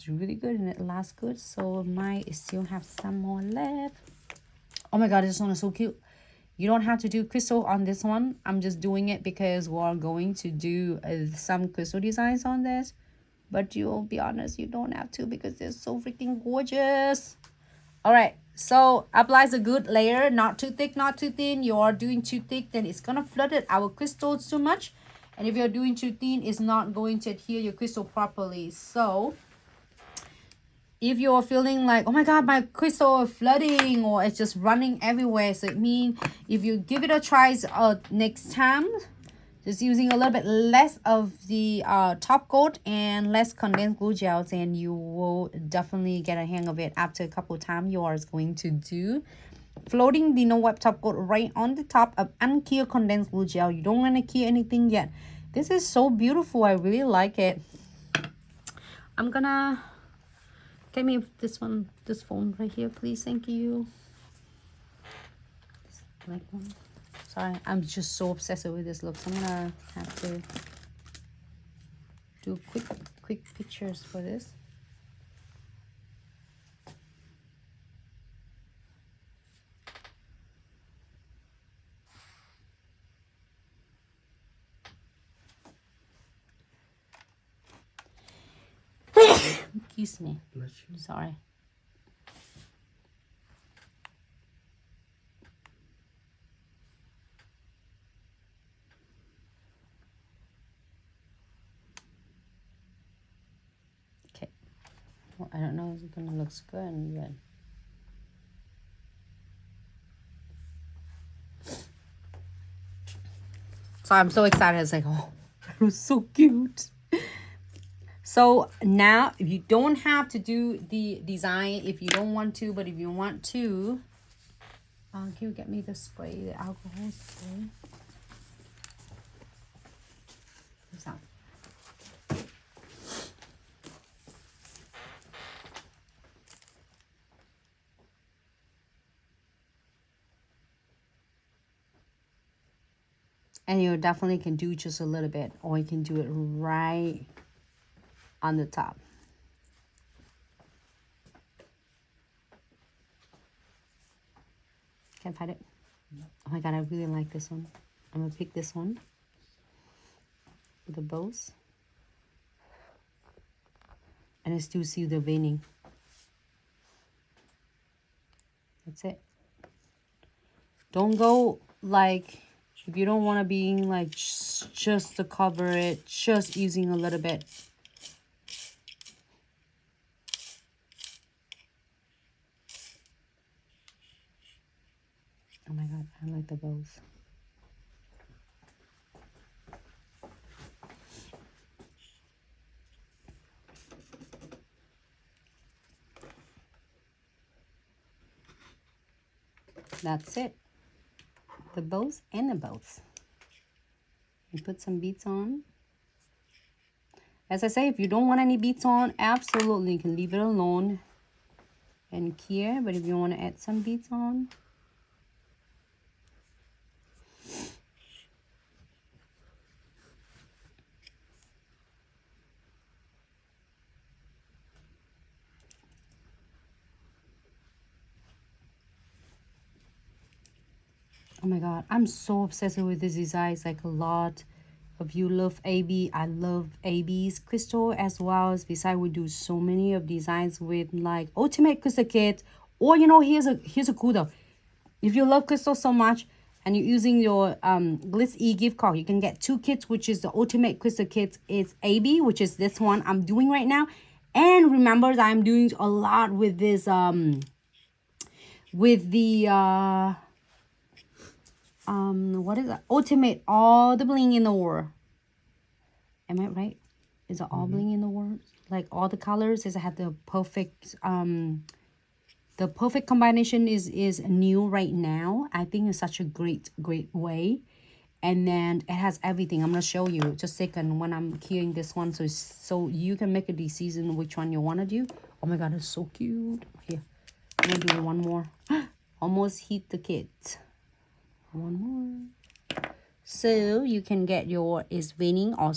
it's really good and it lasts good. So might still have some more left. Oh my god, this one is so cute. You don't have to do crystal on this one. I'm just doing it because we're going to do some crystal designs on this. But you'll be honest, you don't have to because they're so freaking gorgeous. All right, so applies a good layer, not too thick, not too thin. You are doing too thick, then it's gonna flood it our crystals too much. And if you're doing too thin, it's not going to adhere your crystal properly. So if you're feeling like, oh my god, my crystal is flooding or it's just running everywhere, so it means if you give it a try next time, just using a little bit less of the top coat and less condensed glue gels, and you will definitely get a hang of it. After a couple of times, you are going to do floating the no wipe top coat right on the top of unclear condensed glue gel. You don't want to cure anything yet. This is so beautiful. I really like it. I'm gonna get me this phone right here, please. Thank you. This black one. Sorry, I'm just so obsessed with this look. So I'm gonna have to do quick pictures for this. Excuse me. Sorry. Okay. Well, I don't know if it's gonna look good yet. So I'm so excited. It's like, oh, that was so cute. So now you don't have to do the design if you don't want to, but if you want to, can you get me the spray, the alcohol spray? What's that? And you definitely can do just a little bit, or you can do it right on the top. Can't find it. Oh my god, I really like this one. I'm gonna pick this one with the bows, and I still see the veining. That's it. Don't go like, if you don't want to be like just to cover it, just using a little bit. Oh my god, I like the bows. That's it. The bows and the bows. You put some beads on. As I say, if you don't want any beads on, absolutely you can leave it alone and cure. But if you want to add some beads on, oh my god, I'm so obsessed with this design. It's like a lot of you love AB. I love AB's crystal as well. As besides, we do so many of designs with like ultimate crystal kits. Or you know, here's a cool though. If you love crystal so much and you're using your Glitz gift card, you can get 2 kits, which is the ultimate crystal kits. It's AB, which is this one I'm doing right now. And remember that I'm doing a lot with this with the what is that? Ultimate, all the bling in the world. Am I right? Is it all bling in the world? Like all the colors, is it had the perfect combination is new right now. I think it's such a great way. And then it has everything. I'm gonna show you just a second when I'm curing this one, so you can make a decision which one you want to do. Oh my god, it's so cute. Here, I'm gonna do one more. Almost hit the kit. One more. So you can get your is veining also.